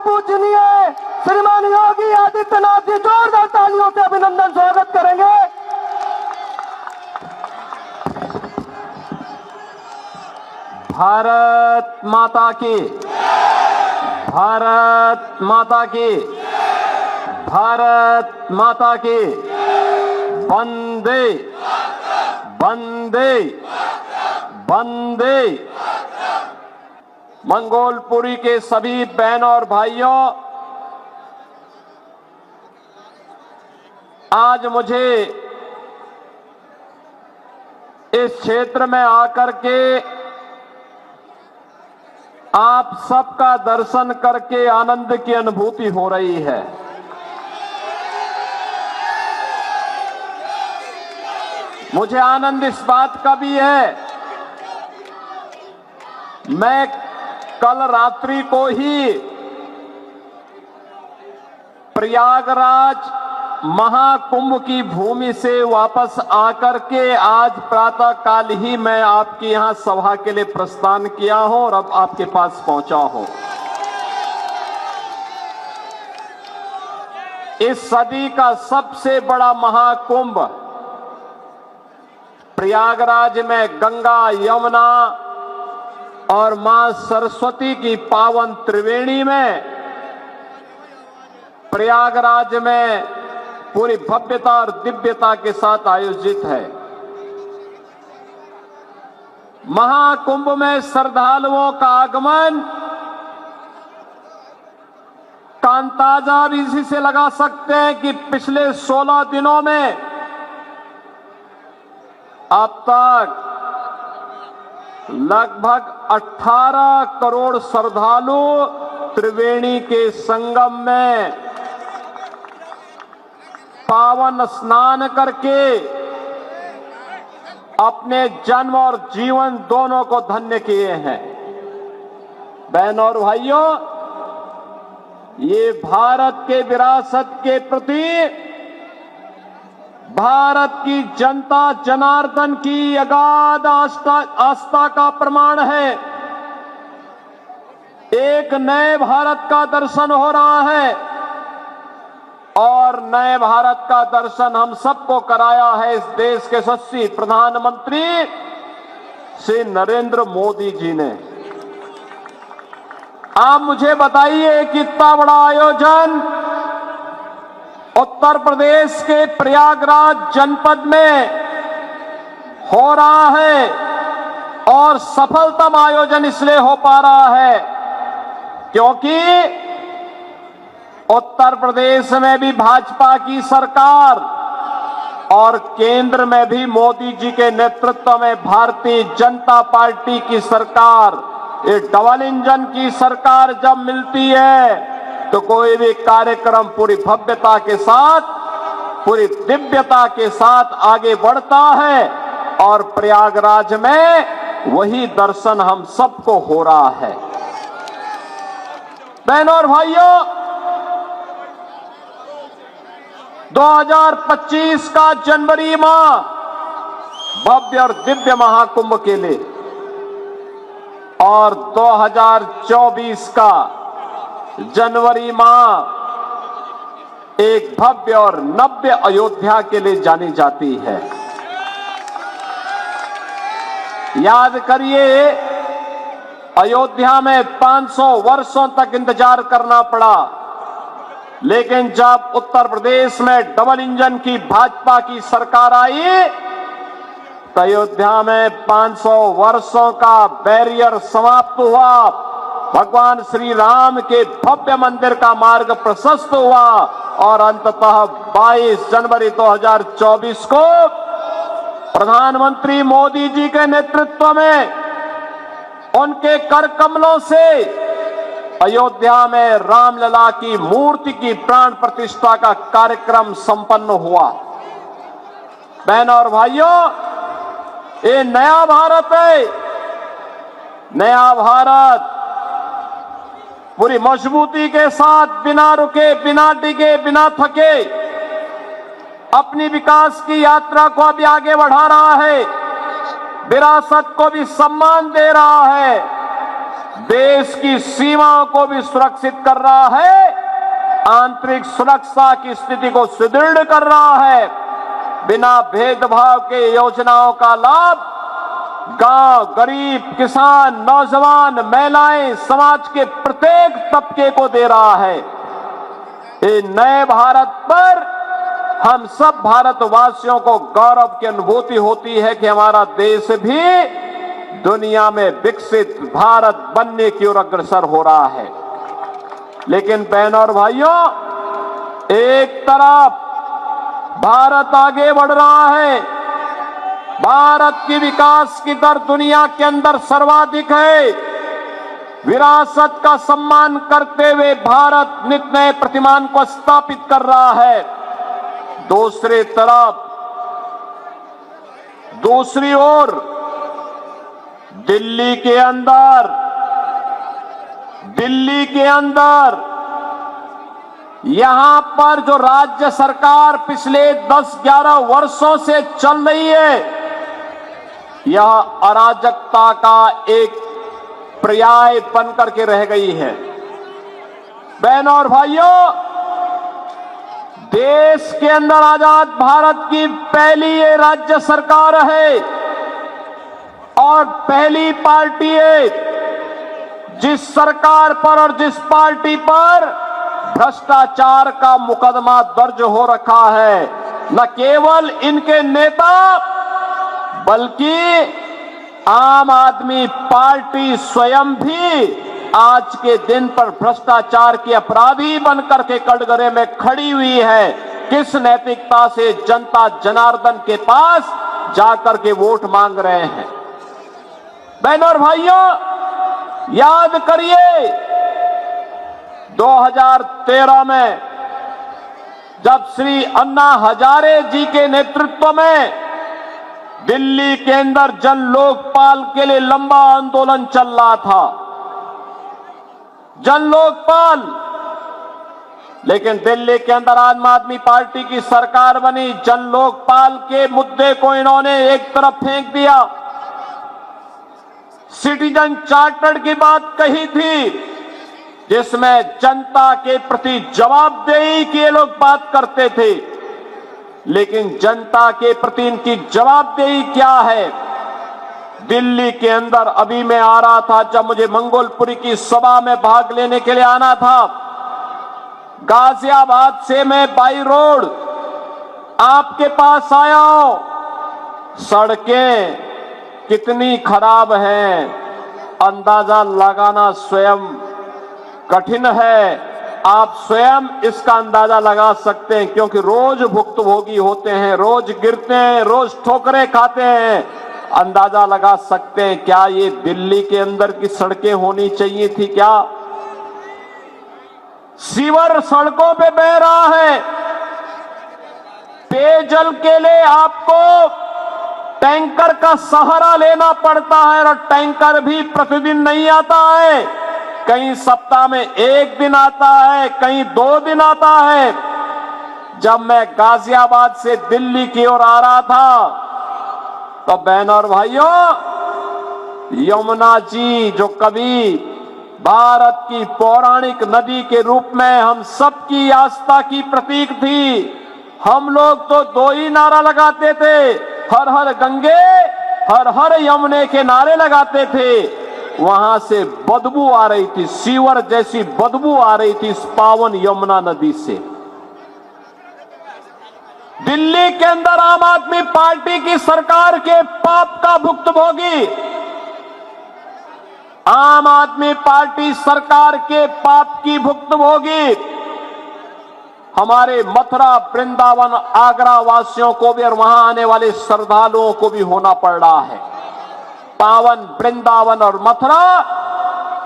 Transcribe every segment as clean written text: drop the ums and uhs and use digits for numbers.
पूजनीय श्रीमान योगी आदित्यनाथ जी जोरदार तालियों से अभिनंदन स्वागत करेंगे। भारत माता की, भारत माता की, भारत माता की। वंदे वंदे वंदे। मंगोलपुरी के सभी बहनों और भाइयों, आज मुझे इस क्षेत्र में आकर के आप सबका दर्शन करके आनंद की अनुभूति हो रही है। मुझे आनंद इस बात का भी है, मैं कल रात्रि को ही प्रयागराज महाकुंभ की भूमि से वापस आकर के आज प्रातः काल ही मैं आपके यहां सभा के लिए प्रस्थान किया हूं और अब आपके पास पहुंचा हूं। इस सदी का सबसे बड़ा महाकुंभ प्रयागराज में गंगा, यमुना और मां सरस्वती की पावन त्रिवेणी में प्रयागराज में पूरी भव्यता और दिव्यता के साथ आयोजित है। महाकुंभ में श्रद्धालुओं का आगमन का अंदाजा भी इसी से लगा सकते हैं कि पिछले 16 दिनों में अब तक लगभग 18 करोड़ श्रद्धालु त्रिवेणी के संगम में पावन स्नान करके अपने जन्म और जीवन दोनों को धन्य किए हैं। बहनों और भाइयों, ये भारत के विरासत के प्रति भारत की जनता जनार्दन की अगाध आस्था का प्रमाण है। एक नए भारत का दर्शन हो रहा है और नए भारत का दर्शन हम सबको कराया है इस देश के यशस्वी प्रधानमंत्री श्री नरेंद्र मोदी जी ने। आप मुझे बताइए कि इतना बड़ा आयोजन उत्तर प्रदेश के प्रयागराज जनपद में हो रहा है और सफलतम आयोजन इसलिए हो पा रहा है क्योंकि उत्तर प्रदेश में भी भाजपा की सरकार और केंद्र में भी मोदी जी के नेतृत्व में भारतीय जनता पार्टी की सरकार, ये डबल इंजन की सरकार जब मिलती है तो कोई भी कार्यक्रम पूरी भव्यता के साथ, पूरी दिव्यता के साथ आगे बढ़ता है और प्रयागराज में वही दर्शन हम सबको हो रहा है। बहनों और भाइयों, 2025 का जनवरी माह भव्य और दिव्य महाकुंभ के लिए और 2024 का जनवरी माह एक भव्य और नव्य अयोध्या के लिए जानी जाती है। याद करिए, अयोध्या में 500 वर्षों तक इंतजार करना पड़ा, लेकिन जब उत्तर प्रदेश में डबल इंजन की भाजपा की सरकार आई तो अयोध्या में 500 वर्षों का बैरियर समाप्त हुआ। भगवान श्री राम के भव्य मंदिर का मार्ग प्रशस्त हुआ और अंततः 22 जनवरी 2024 को प्रधानमंत्री मोदी जी के नेतृत्व में उनके कर कमलों से अयोध्या में रामलला की मूर्ति की प्राण प्रतिष्ठा का कार्यक्रम संपन्न हुआ। बहनों और भाइयों, ये नया भारत है। नया भारत पूरी मजबूती के साथ, बिना रुके, बिना डिगे, बिना थके अपनी विकास की यात्रा को अभी आगे बढ़ा रहा है, विरासत को भी सम्मान दे रहा है। देश की सीमाओं को भी सुरक्षित कर रहा है, आंतरिक सुरक्षा की स्थिति को सुदृढ़ कर रहा है। बिना भेदभाव के योजनाओं का लाभ गांव, गरीब, किसान, नौजवान, महिलाएं, समाज के प्रत्येक तबके को दे रहा है। ये नए भारत पर हम सब भारतवासियों को गौरव की अनुभूति होती है कि हमारा देश भी दुनिया में विकसित भारत बनने की ओर अग्रसर हो रहा है। लेकिन बहनों और भाइयों, एक तरफ भारत आगे बढ़ रहा है, भारत की विकास की दर दुनिया के अंदर सर्वाधिक है, विरासत का सम्मान करते हुए भारत नित नए प्रतिमान को स्थापित कर रहा है। दूसरी तरफ, दूसरी ओर दिल्ली के अंदर यहां पर जो राज्य सरकार पिछले 10-11 वर्षों से चल रही है, यह अराजकता का एक पर्याय बनकर के रह गई है। बहनों और भाइयों, देश के अंदर आजाद भारत की पहली ये राज्य सरकार है और पहली पार्टी है जिस सरकार पर और जिस पार्टी पर भ्रष्टाचार का मुकदमा दर्ज हो रखा है। न केवल इनके नेता बल्कि आम आदमी पार्टी स्वयं भी आज के दिन पर भ्रष्टाचार की अपराधी बनकर के कटघरे में खड़ी हुई है। किस नैतिकता से जनता जनार्दन के पास जाकर के वोट मांग रहे हैं। बहनों और भाइयों, याद करिए 2013 में जब श्री अन्ना हजारे जी के नेतृत्व में दिल्ली के अंदर जन लोकपाल के लिए लंबा आंदोलन चल रहा था, जन लोकपाल, लेकिन दिल्ली के अंदर आम आदमी पार्टी की सरकार बनी। जन लोकपाल के मुद्दे को इन्होंने एक तरफ फेंक दिया। सिटीजन चार्टर की बात कही थी जिसमें जनता के प्रति जवाबदेही की ये लोग बात करते थे, लेकिन जनता के प्रति इनकी जवाबदेही क्या है। दिल्ली के अंदर अभी मैं आ रहा था, जब मुझे मंगोलपुरी की सभा में भाग लेने के लिए आना था, गाजियाबाद से मैं बाई रोड आपके पास आया हूं। सड़कें कितनी खराब हैं, अंदाजा लगाना स्वयं कठिन है। आप स्वयं इसका अंदाजा लगा सकते हैं, क्योंकि रोज भुक्तभोगी होते हैं, रोज गिरते हैं, रोज ठोकरें खाते हैं। अंदाजा लगा सकते हैं क्या ये दिल्ली के अंदर की सड़कें होनी चाहिए थी क्या? सीवर सड़कों पे बह रहा है। पेयजल के लिए आपको टैंकर का सहारा लेना पड़ता है और टैंकर भी प्रतिदिन नहीं आता है। कहीं सप्ताह में 1 दिन आता है, कहीं 2 दिन आता है। जब मैं गाजियाबाद से दिल्ली की ओर आ रहा था तो बहनों और भाइयों, यमुना जी जो कभी भारत की पौराणिक नदी के रूप में हम सबकी आस्था की प्रतीक थी, हम लोग तो 2 ही नारा लगाते थे, हर हर गंगे हर हर यमुने के नारे लगाते थे। वहां से बदबू आ रही थी, सीवर जैसी बदबू आ रही थी इस पावन यमुना नदी से। दिल्ली के अंदर आम आदमी पार्टी की सरकार के पाप का भुक्तभोगी, आम आदमी पार्टी सरकार के पाप की भुक्तभोगी हमारे मथुरा, वृंदावन, आगरा वासियों को भी और वहां आने वाले श्रद्धालुओं को भी होना पड़ रहा है। पावन वृंदावन और मथुरा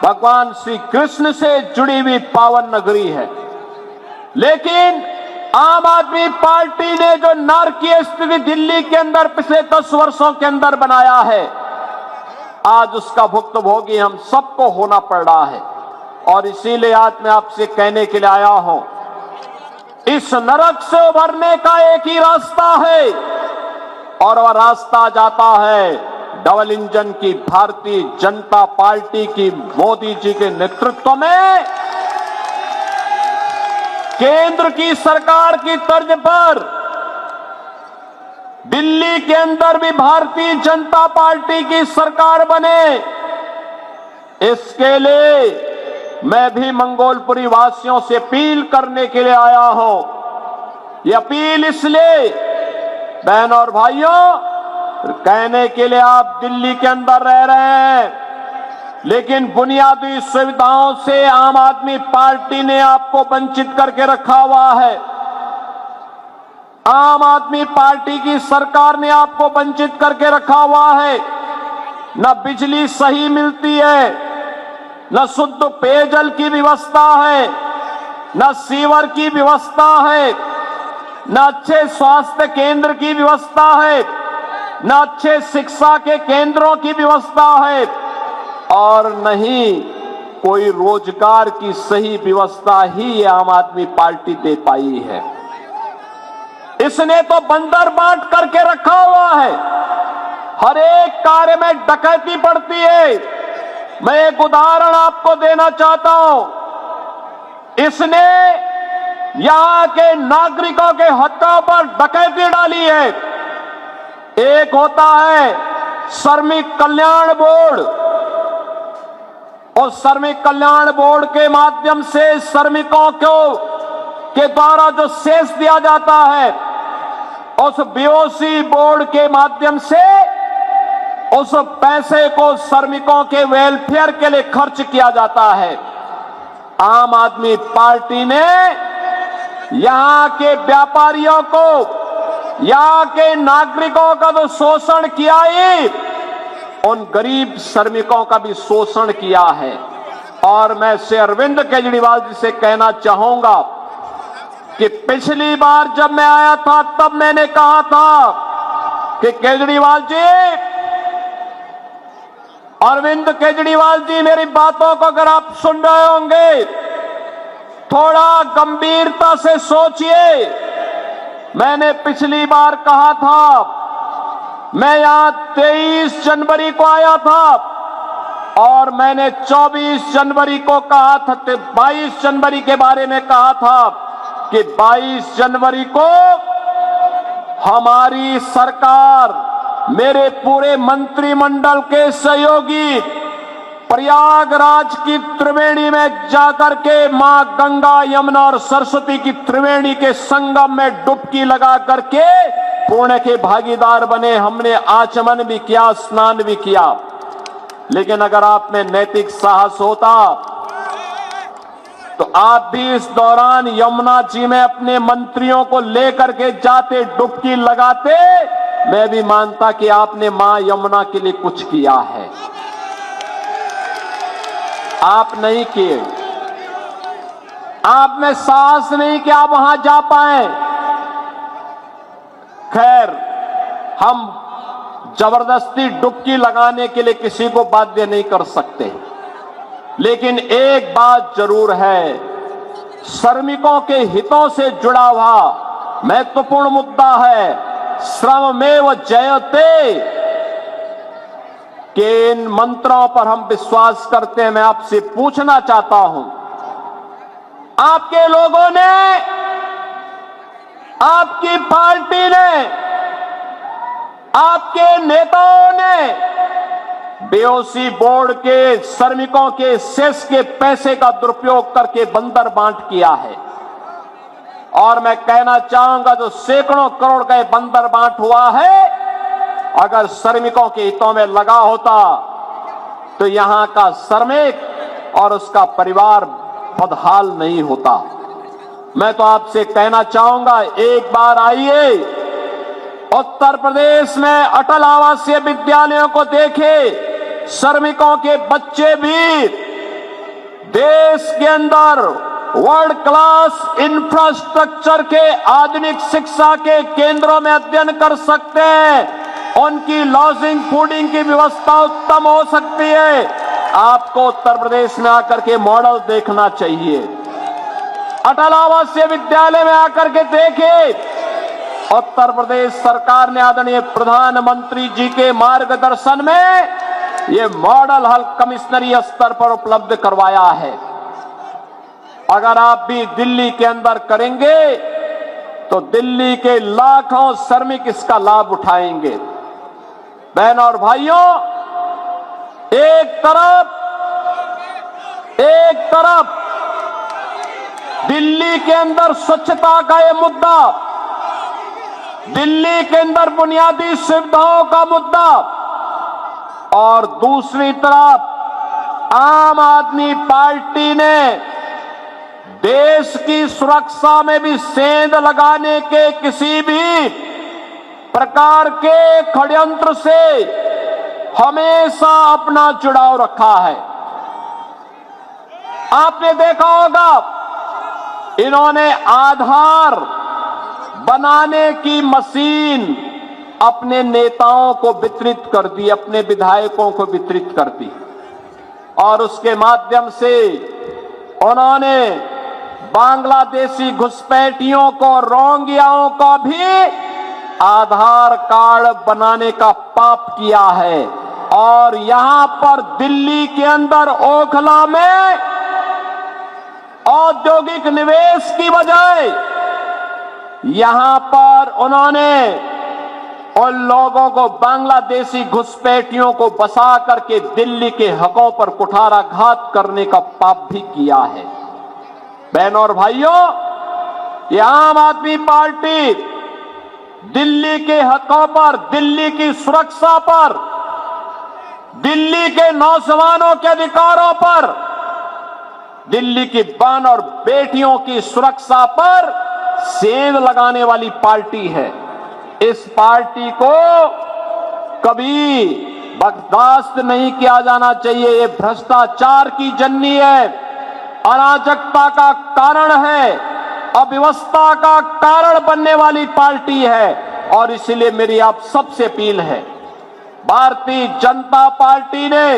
भगवान श्री कृष्ण से जुड़ी हुई पावन नगरी है, लेकिन आम आदमी पार्टी ने जो नारकीय स्थिति दिल्ली के अंदर पिछले 10 वर्षों के अंदर बनाया है, आज उसका भुक्तभोगी हम सबको होना पड़ रहा है। और इसीलिए आज मैं आपसे कहने के लिए आया हूं, इस नरक से उभरने का एक ही रास्ता है और वह रास्ता जाता है डबल इंजन की भारतीय जनता पार्टी की मोदी जी के नेतृत्व में केंद्र की सरकार की तर्ज पर दिल्ली के अंदर भी भारतीय जनता पार्टी की सरकार बने, इसके लिए मैं भी मंगोलपुरी वासियों से अपील करने के लिए आया हूं। ये अपील इसलिए, बहनों और भाइयों, कहने के लिए आप दिल्ली के अंदर रह रहे हैं, लेकिन बुनियादी सुविधाओं से आम आदमी पार्टी ने आपको वंचित करके रखा हुआ है। आम आदमी पार्टी की सरकार ने आपको वंचित करके रखा हुआ है। न बिजली सही मिलती है, न शुद्ध पेयजल की व्यवस्था है, न सीवर की व्यवस्था है, न अच्छे स्वास्थ्य केंद्र की व्यवस्था है, न अच्छे शिक्षा के केंद्रों की व्यवस्था है, और नहीं कोई रोजगार की सही व्यवस्था ही ये आम आदमी पार्टी दे पाई है। इसने तो बंदर बांट करके रखा हुआ है, हर एक कार्य में डकैती पड़ती है। मैं एक उदाहरण आपको देना चाहता हूं। इसने यहां के नागरिकों के हकों पर डकैती डाली है। एक होता है श्रमिक कल्याण बोर्ड, और श्रमिक कल्याण बोर्ड के माध्यम से श्रमिकों को के द्वारा जो सेस दिया जाता है, उस बीओसी बोर्ड के माध्यम से उस पैसे को श्रमिकों के वेलफेयर के लिए खर्च किया जाता है। आम आदमी पार्टी ने यहां के व्यापारियों को, यहां के नागरिकों का तो शोषण किया ही, उन गरीब श्रमिकों का भी शोषण किया है। और मैं श्री अरविंद केजरीवाल जी से कहना चाहूंगा कि पिछली बार जब मैं आया था तब मैंने कहा था कि केजरीवाल जी, अरविंद केजरीवाल जी, मेरी बातों को अगर आप सुन रहे होंगे थोड़ा गंभीरता से सोचिए। मैंने पिछली बार कहा था, मैं यहां 23 जनवरी को आया था और मैंने 24 जनवरी को कहा था, 22 जनवरी के बारे में कहा था कि 22 जनवरी को हमारी सरकार, मेरे पूरे मंत्रिमंडल के सहयोगी प्रयागराज की त्रिवेणी में जाकर के मां गंगा, यमुना और सरस्वती की त्रिवेणी के संगम में डुबकी लगा करके पुण्य के भागीदार बने। हमने आचमन भी किया, स्नान भी किया। लेकिन अगर आप में नैतिक साहस होता तो आप भी इस दौरान यमुना जी में अपने मंत्रियों को लेकर के जाते, डुबकी लगाते। मैं भी मानता कि आपने मां यमुना के लिए कुछ किया है। आप नहीं किए, आप में साहस नहीं कि आप वहां जा पाए। खैर, हम जबरदस्ती डुबकी लगाने के लिए किसी को बाध्य नहीं कर सकते, लेकिन एक बात जरूर है, श्रमिकों के हितों से जुड़ा हुआ महत्वपूर्ण मुद्दा है श्रममेव जयते के इन मंत्रों पर हम विश्वास करते हैं। मैं आपसे पूछना चाहता हूं, आपके लोगों ने, आपकी पार्टी ने, आपके नेताओं ने बीओसी बोर्ड के श्रमिकों के सेस के पैसे का दुरुपयोग करके बंदर बांट किया है। और मैं कहना चाहूंगा, जो सैकड़ों करोड़ का बंदर बांट हुआ है, अगर श्रमिकों के हितों में लगा होता तो यहां का श्रमिक और उसका परिवार बदहाल नहीं होता। मैं तो आपसे कहना चाहूंगा, एक बार आइए उत्तर प्रदेश में अटल आवासीय विद्यालयों को देखे। श्रमिकों के बच्चे भी देश के अंदर वर्ल्ड क्लास इंफ्रास्ट्रक्चर के आधुनिक शिक्षा के केंद्रों में अध्ययन कर सकते हैं। उनकी लॉजिंग, फूडिंग की व्यवस्था उत्तम हो सकती है। आपको उत्तर प्रदेश में आकर के मॉडल देखना चाहिए। अटल आवासीय विद्यालय में आकर के देखें, उत्तर प्रदेश सरकार ने आदरणीय प्रधानमंत्री जी के मार्गदर्शन में ये मॉडल हेल्थ कमिश्नरी स्तर पर उपलब्ध करवाया है। अगर आप भी दिल्ली के अंदर करेंगे तो दिल्ली के लाखों श्रमिक इसका लाभ उठाएंगे। बहनों और भाइयों, एक तरफ दिल्ली के अंदर स्वच्छता का ये मुद्दा, दिल्ली के अंदर बुनियादी सुविधाओं का मुद्दा, और दूसरी तरफ आम आदमी पार्टी ने देश की सुरक्षा में भी सेंध लगाने के किसी भी प्रकार के षड्यंत्र से हमेशा अपना जुड़ाव रखा है। आपने देखा होगा, इन्होंने आधार बनाने की मशीन अपने नेताओं को वितरित कर दी, अपने विधायकों को वितरित कर दी, और उसके माध्यम से उन्होंने बांग्लादेशी घुसपैठियों को, रोहिंग्याओं को भी आधार कार्ड बनाने का पाप किया है। और यहां पर दिल्ली के अंदर ओखला में औद्योगिक निवेश की बजाय यहां पर उन्होंने उन लोगों को, बांग्लादेशी घुसपैठियों को बसा करके दिल्ली के हकों पर कुठाराघात करने का पाप भी किया है। बहनों और भाइयों, ये आम आदमी पार्टी दिल्ली के हकों पर, दिल्ली की सुरक्षा पर, दिल्ली के नौजवानों के अधिकारों पर, दिल्ली की बहन और बेटियों की सुरक्षा पर सेंध लगाने वाली पार्टी है। इस पार्टी को कभी बर्दाश्त नहीं किया जाना चाहिए। ये भ्रष्टाचार की जननी है, अराजकता का कारण है, अव्यवस्था का कारण बनने वाली पार्टी है। और इसलिए मेरी आप सबसे अपील है, भारतीय जनता पार्टी ने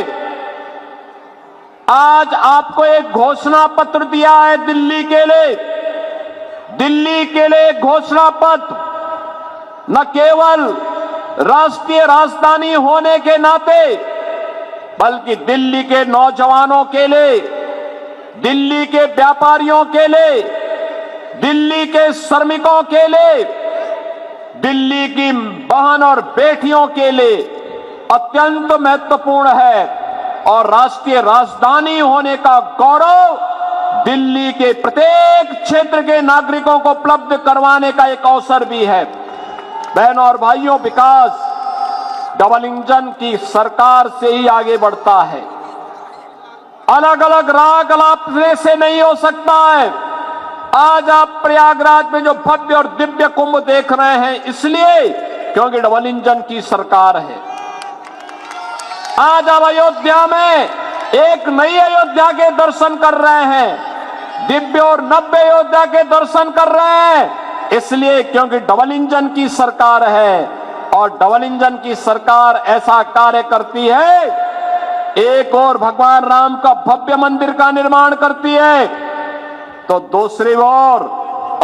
आज आपको एक घोषणा पत्र दिया है दिल्ली के लिए। दिल्ली के लिए घोषणा पत्र न केवल राष्ट्रीय राजधानी होने के नाते, बल्कि दिल्ली के नौजवानों के लिए, दिल्ली के व्यापारियों के लिए, दिल्ली के श्रमिकों के लिए, दिल्ली की बहन और बेटियों के लिए अत्यंत महत्वपूर्ण है। और राष्ट्रीय राजधानी होने का गौरव दिल्ली के प्रत्येक क्षेत्र के नागरिकों को उपलब्ध करवाने का एक अवसर भी है। बहनों और भाइयों, विकास डबल इंजन की सरकार से ही आगे बढ़ता है। अलग अलग राग अलापने से नहीं हो सकता है। आज आप प्रयागराज में जो भव्य और दिव्य कुंभ देख रहे हैं, इसलिए क्योंकि डबल इंजन की सरकार है। आज आप अयोध्या में एक नई अयोध्या के दर्शन कर रहे हैं, दिव्य और नव्य अयोध्या के दर्शन कर रहे हैं, इसलिए क्योंकि डबल इंजन की सरकार है। और डबल इंजन की सरकार ऐसा कार्य करती है, एक और भगवान राम का भव्य मंदिर का निर्माण करती है, तो दूसरी ओर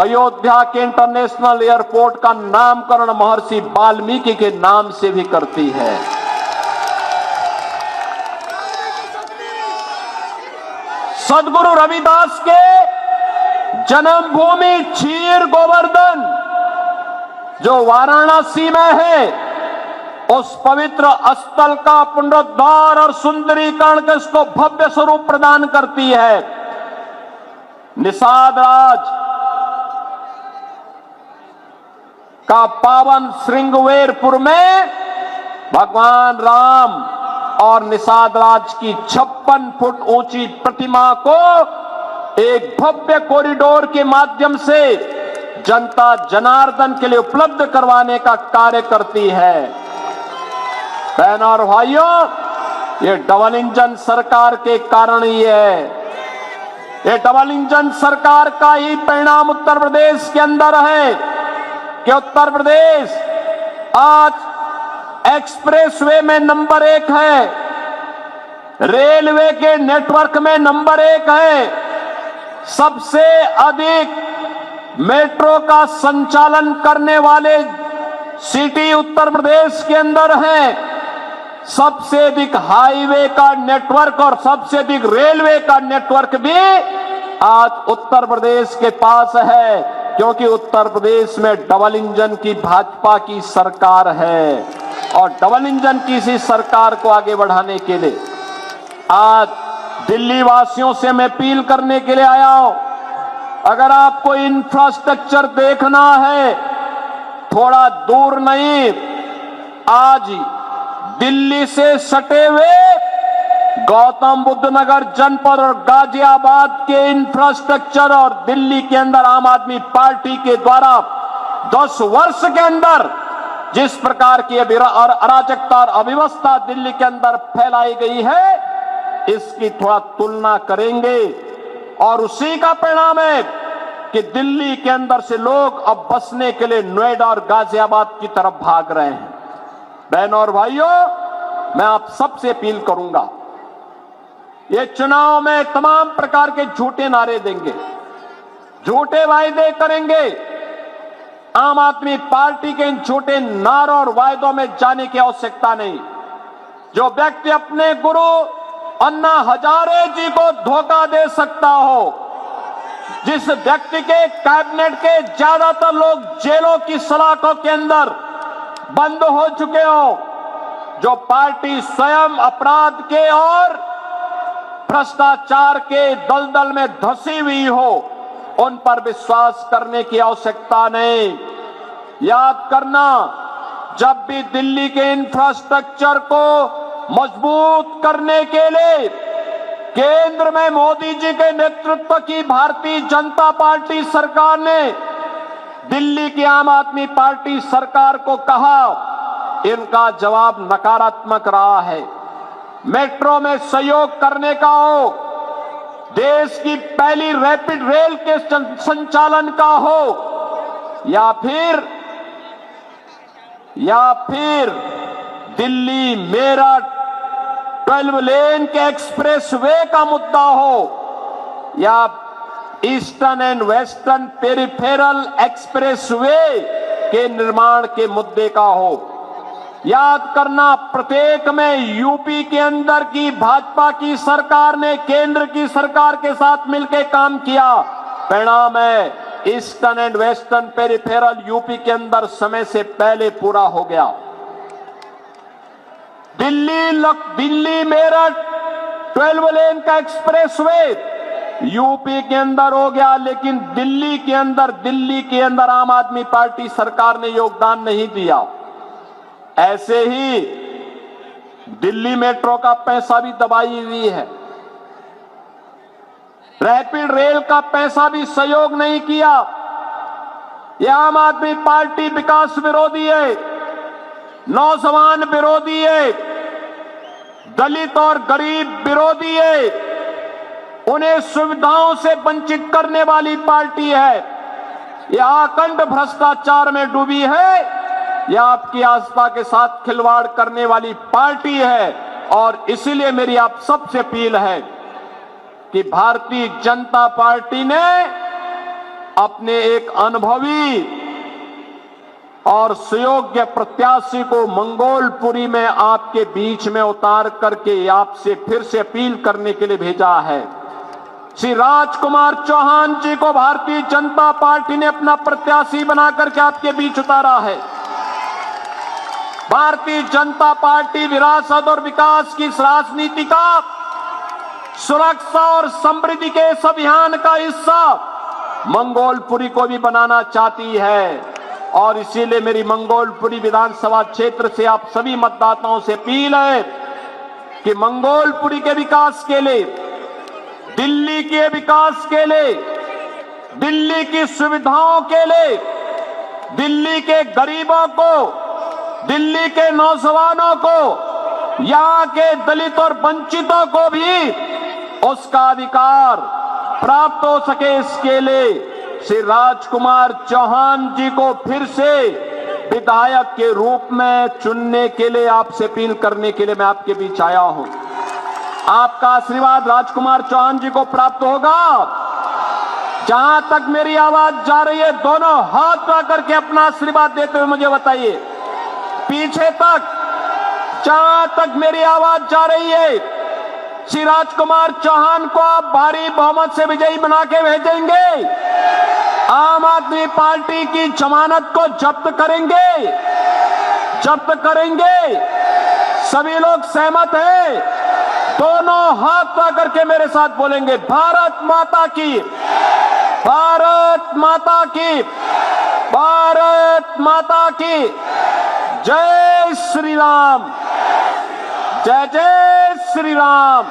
अयोध्या के इंटरनेशनल एयरपोर्ट का नामकरण महर्षि वाल्मीकि के नाम से भी करती है। सदगुरु रविदास के जन्मभूमि क्षीर गोवर्धन जो वाराणसी में है, उस पवित्र स्थल का पुनरुद्धार और सुंदरीकरण के इसको भव्य स्वरूप प्रदान करती है। निषाद राज का पावन श्रृंगवेरपुर में भगवान राम और निषाद राज की 56 फुट ऊंची प्रतिमा को एक भव्य कॉरिडोर के माध्यम से जनता जनार्दन के लिए उपलब्ध करवाने का कार्य करती है। बहनों और भाइयों, ये डबल इंजन सरकार के कारण ही है। ये डबल इंजन सरकार का ही परिणाम उत्तर प्रदेश के अंदर है कि उत्तर प्रदेश आज एक्सप्रेसवे में नंबर 1 है, रेलवे के नेटवर्क में नंबर 1 है, सबसे अधिक मेट्रो का संचालन करने वाले सिटी उत्तर प्रदेश के अंदर है। सबसे अधिक हाईवे का नेटवर्क और सबसे अधिक रेलवे का नेटवर्क भी आज उत्तर प्रदेश के पास है, क्योंकि उत्तर प्रदेश में डबल इंजन की भाजपा की सरकार है। और डबल इंजन की इसी सरकार को आगे बढ़ाने के लिए आज दिल्ली वासियों से मैं अपील करने के लिए आया हूं। अगर आपको इंफ्रास्ट्रक्चर देखना है, थोड़ा दूर नहीं, आज दिल्ली से सटे हुए गौतम बुद्ध नगर जनपद और गाजियाबाद के इंफ्रास्ट्रक्चर और दिल्ली के अंदर आम आदमी पार्टी के द्वारा 10 वर्ष के अंदर जिस प्रकार की अराजकता और अव्यवस्था दिल्ली के अंदर फैलाई गई है, इसकी थोड़ा तुलना करेंगे और उसी का परिणाम है कि दिल्ली के अंदर से लोग अब बसने के लिए नोएडा और गाजियाबाद की तरफ भाग रहे हैं। बहनों और भाइयों, मैं आप सबसे अपील करूंगा, ये चुनाव में तमाम प्रकार के झूठे नारे देंगे, झूठे वायदे करेंगे। आम आदमी पार्टी के इन झूठे नारों और वायदों में जाने की आवश्यकता नहीं। जो व्यक्ति अपने गुरु अन्ना हजारे जी को धोखा दे सकता हो, जिस व्यक्ति के कैबिनेट के ज्यादातर लोग जेलों की सलाखों के अंदर बंद हो चुके हो, जो पार्टी स्वयं अपराध के और भ्रष्टाचार के दलदल में धंसी हुई हो, उन पर विश्वास करने की आवश्यकता नहीं। याद करना, जब भी दिल्ली के इंफ्रास्ट्रक्चर को मजबूत करने के लिए केंद्र में मोदी जी के नेतृत्व की भारतीय जनता पार्टी सरकार ने दिल्ली की आम आदमी पार्टी सरकार को कहा, इनका जवाब नकारात्मक रहा है। मेट्रो में सहयोग करने का हो, देश की पहली रैपिड रेल के संचालन का हो, या फिर दिल्ली मेरठ 12 लेन के एक्सप्रेस वे का मुद्दा हो, या eastern and western peripheral express way के निर्माण के मुद्दे का हो। याद करना, प्रत्येक में यूपी के अंदर की भाजपा की सरकार ने केंद्र की सरकार के साथ मिलकर काम किया। परिणाम है eastern and western peripheral UP के अंदर समय से पहले पूरा हो गया। दिल्ली मेरठ 12 लेन का एक्सप्रेस वे यूपी के अंदर हो गया, लेकिन दिल्ली के अंदर आम आदमी पार्टी सरकार ने योगदान नहीं दिया। ऐसे ही दिल्ली मेट्रो का पैसा भी दबाई हुई है, रैपिड रेल का पैसा भी सहयोग नहीं किया। यह आम आदमी पार्टी विकास विरोधी है, नौजवान विरोधी है, दलित और गरीब विरोधी है, उन्हें सुविधाओं से वंचित करने वाली पार्टी है। यह अखंड भ्रष्टाचार में डूबी है, यह आपकी आस्था के साथ खिलवाड़ करने वाली पार्टी है। और इसीलिए मेरी आप सबसे अपील है कि भारतीय जनता पार्टी ने अपने एक अनुभवी और सुयोग्य प्रत्याशी को मंगोलपुरी में आपके बीच में उतार करके आपसे फिर से अपील करने के लिए भेजा है। श्री राजकुमार चौहान जी को भारतीय जनता पार्टी ने अपना प्रत्याशी बना करके आपके बीच उतारा है। भारतीय जनता पार्टी विरासत और विकास की इस राजनीति का, सुरक्षा और समृद्धि के इस अभियान का हिस्सा मंगोलपुरी को भी बनाना चाहती है। और इसीलिए मेरी मंगोलपुरी विधानसभा क्षेत्र से आप सभी मतदाताओं से अपील है कि मंगोलपुरी के विकास के लिए, दिल्ली के विकास के लिए, दिल्ली की सुविधाओं के लिए, दिल्ली के गरीबों को, दिल्ली के नौजवानों को, यहाँ के दलित और वंचितों को भी उसका अधिकार प्राप्त हो सके, इसके लिए श्री राजकुमार चौहान जी को फिर से विधायक के रूप में चुनने के लिए आपसे अपील करने के लिए मैं आपके बीच आया हूं। आपका आशीर्वाद राजकुमार चौहान जी को प्राप्त होगा। जहां तक मेरी आवाज जा रही है, दोनों हाथ उठा करके अपना आशीर्वाद देते हुए मुझे बताइए। पीछे तक, जहां तक मेरी आवाज जा रही है, श्री राजकुमार चौहान को आप भारी बहुमत से विजयी बना के भेजेंगे। आम आदमी पार्टी की जमानत को जब्त करेंगे, जब्त करेंगे। सभी लोग सहमत हैं? दोनों हाथ उठा करके मेरे साथ बोलेंगे, भारत माता की, भारत माता की, भारत माता की। जय श्री राम, जय जय श्री राम।